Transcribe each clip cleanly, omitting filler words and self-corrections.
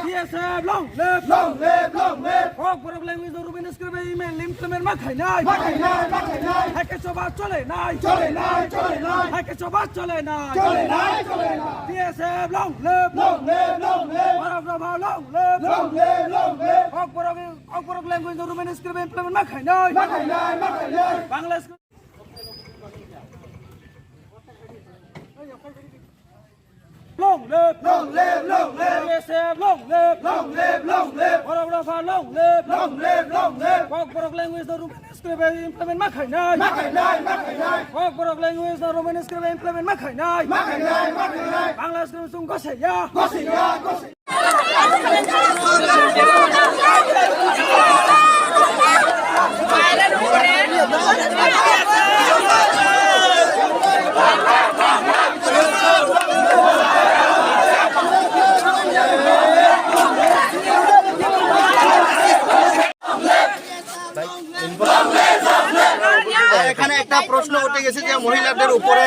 BSF long live Hawk Borok language of Ruben Scribe email implement Makai Hakachoba Chole Hakachoba Chole BSF long live Paragraph long live Hawk Borok language of Ruben Scribe implement Makai Bangladesh Long live BSF long live Paragraph long live Hawk Borok language of Ruben Scribe implement Makai Hawk Borok language of Ruben Scribe implement Makai Bangladesh Scribe sung Gosaya এখানে একটা প্রশ্ন উঠে গেছে যে মহিলাদের উপরে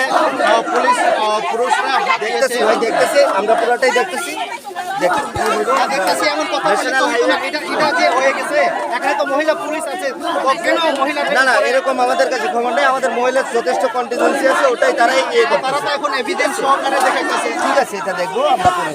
police পুরুষরা দেখতেছে আমরা পুরোটাই দেখতেছি এমন কথা এটা যে হয়ে গেছে এখানে তো মহিলা পুলিশ আছে কেন মহিলা না এরকম আমাদের কাছে খবর নেই আমাদের মহিলার যথেষ্ট কন্টিনজেন্সি আছে ওটাই তারাই তারা তো এখন এভিডেন্স সহকারে দেখাইতেছে ঠিক আছে এটা দেখবো আমরা পরে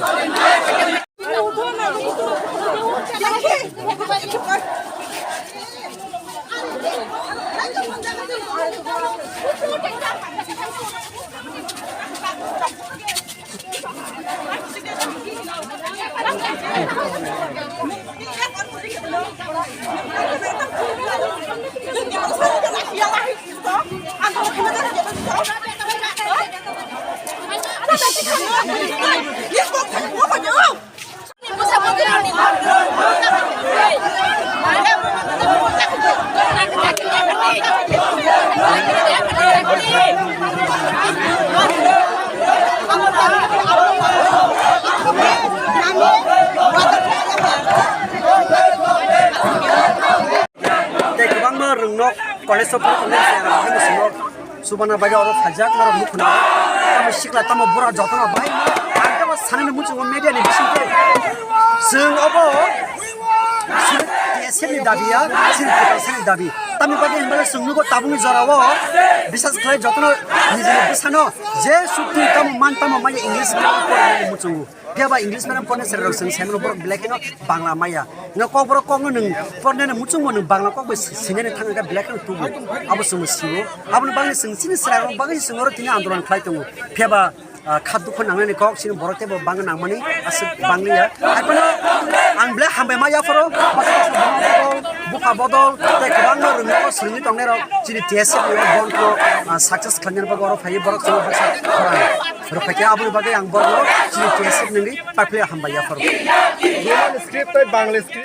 College of Subana Baga or Fajak or Mukuna, Shikla Tamo Bura Jotana Bay, I was San Mucho media in Soon over Sini Davia, Sini Davi. Tami Bagi and Sumugo Tabu Zarawa, Bisas Clay Jotano, Bisano, Je Suki Tam Mantama Maya English Mutu. Piaba English man for Seriousn, Samuel Black Bangla Maya. No cover Congan for Nana Mutuman Bangkok with Sinan Tanga Black and Tubu. Abasum Siro, Abu Bangladesh and Sinisra, Bangladesh and Rotina Andron Plato, Piaba. Kadukan ang niko sino borate bo bangan ang mani asip Banglia. Apa na ang black hambe maya foro buka bodol te kurang rumiko sini tong nero jadi tiasa bo bonko success kanyan bo goro fayi borok sino basa kurang. Rupanya abu bagai ang borok jadi tiasa nili pakai hamba ya foro. Script Bangladesh